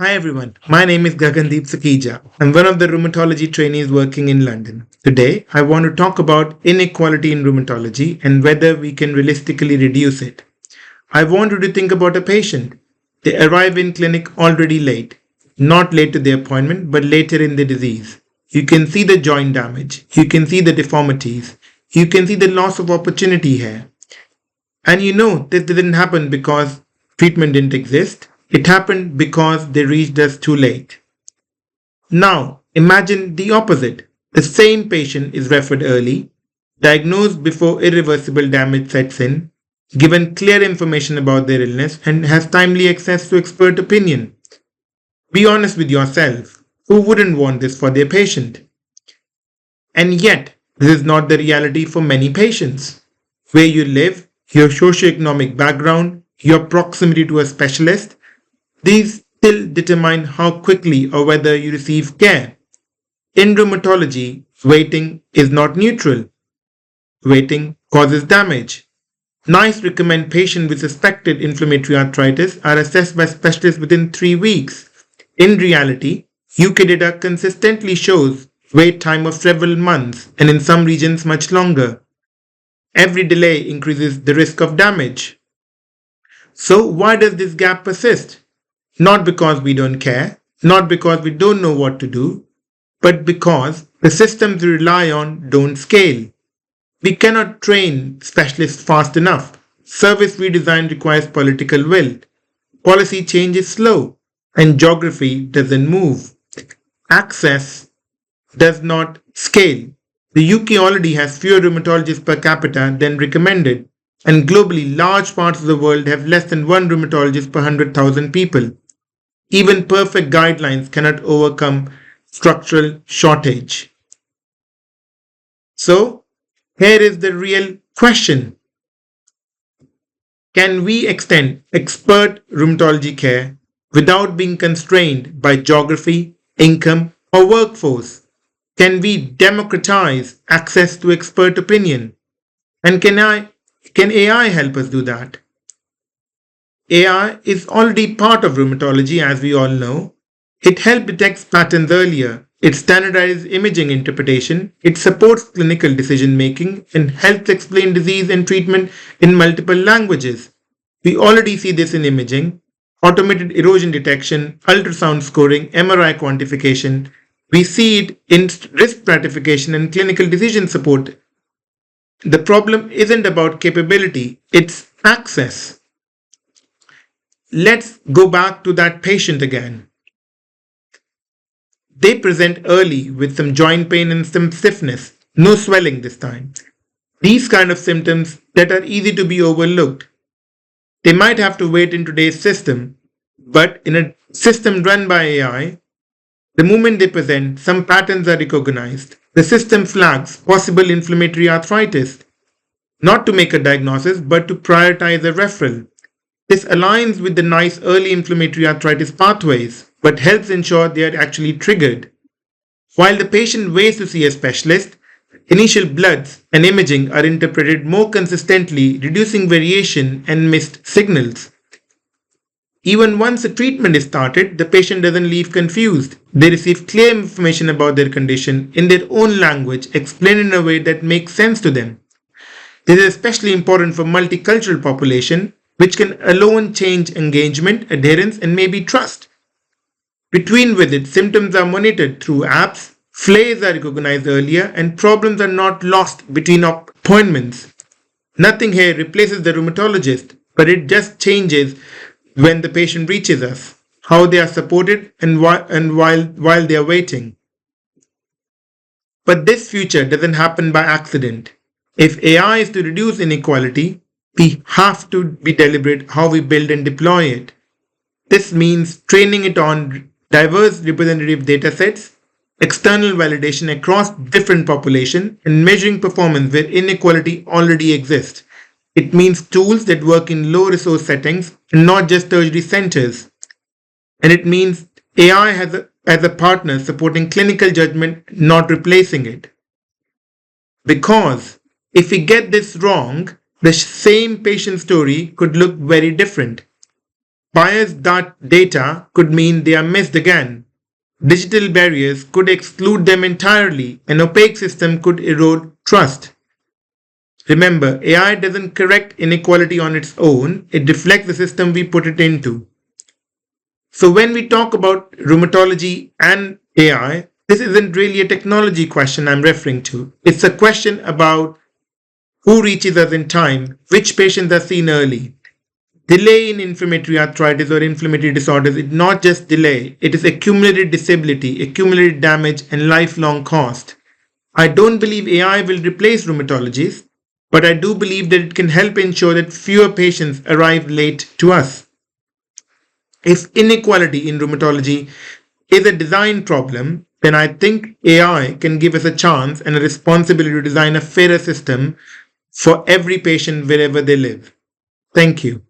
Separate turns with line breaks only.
Hi everyone, my name is Gagandeep Sukhija. I'm one of the rheumatology trainees working in London. Today, I want to talk about inequality in rheumatology and whether we can realistically reduce it. I want you to think about a patient. They arrive in clinic already late, not late to the appointment, but later in the disease. You can see the joint damage, you can see the deformities, you can see the loss of opportunity here. And you know this didn't happen because treatment didn't exist. It happened because they reached us too late. Now, imagine the opposite. The same patient is referred early, diagnosed before irreversible damage sets in, given clear information about their illness, and has timely access to expert opinion. Be honest with yourself. Who wouldn't want this for their patient? And yet, this is not the reality for many patients. Where you live, your socioeconomic background, your proximity to a specialist, these still determine how quickly or whether you receive care. In rheumatology, waiting is not neutral. Waiting causes damage. NICE recommend patients with suspected inflammatory arthritis are assessed by specialists within 3 weeks. In reality, UK data consistently shows wait time of several months and in some regions much longer. Every delay increases the risk of damage. So why does this gap persist? Not because we don't care, not because we don't know what to do, but because the systems we rely on don't scale. We cannot train specialists fast enough. Service redesign requires political will. Policy change is slow, and geography doesn't move. Access does not scale. The UK already has fewer rheumatologists per capita than recommended, and globally large parts of the world have less than one rheumatologist per 100,000 people. Even perfect guidelines cannot overcome structural shortage. So, here is the real question. Can we extend expert rheumatology care without being constrained by geography, income, or workforce? Can we democratize access to expert opinion? And can AI help us do that? AI is already part of rheumatology, as we all know. It helps detect patterns earlier. It standardizes imaging interpretation. It supports clinical decision making and helps explain disease and treatment in multiple languages. We already see this in imaging, automated erosion detection, ultrasound scoring, MRI quantification. We see it in risk stratification and clinical decision support. The problem isn't about capability, it's access. Let's go back to that patient again. They present early with some joint pain and some stiffness, no swelling this time. These kind of symptoms that are easy to be overlooked. They might have to wait in today's system, but in a system run by AI, the moment they present, some patterns are recognized. The system flags possible inflammatory arthritis, not to make a diagnosis, but to prioritize a referral. This aligns with the NICE early inflammatory arthritis pathways, but helps ensure they are actually triggered. While the patient waits to see a specialist, initial bloods and imaging are interpreted more consistently, reducing variation and missed signals. Even once a treatment is started, the patient doesn't leave confused. They receive clear information about their condition in their own language, explained in a way that makes sense to them. This is especially important for multicultural population, which can alone change engagement, adherence, and maybe trust. Between visits, symptoms are monitored through apps, flares are recognized earlier, and problems are not lost between appointments. Nothing here replaces the rheumatologist, but it just changes when the patient reaches us, how they are supported and while they are waiting. But this future doesn't happen by accident. If AI is to reduce inequality, we have to be deliberate how we build and deploy it. This means training it on diverse representative datasets, external validation across different populations, and measuring performance where inequality already exists. It means tools that work in low resource settings and not just tertiary centers. And it means AI as a partner supporting clinical judgment, not replacing it. Because if we get this wrong, the same patient story could look very different. Biased data could mean they are missed again. Digital barriers could exclude them entirely. An opaque system could erode trust. Remember, AI doesn't correct inequality on its own, it reflects the system we put it into. So when we talk about rheumatology and AI, this isn't really a technology question I'm referring to. It's a question about who reaches us in time, which patients are seen early. Delay in inflammatory arthritis or inflammatory disorders is not just delay, it is accumulated disability, accumulated damage, and lifelong cost. I don't believe AI will replace rheumatologists, but I do believe that it can help ensure that fewer patients arrive late to us. If inequality in rheumatology is a design problem, then I think AI can give us a chance and a responsibility to design a fairer system for every patient wherever they live. Thank you.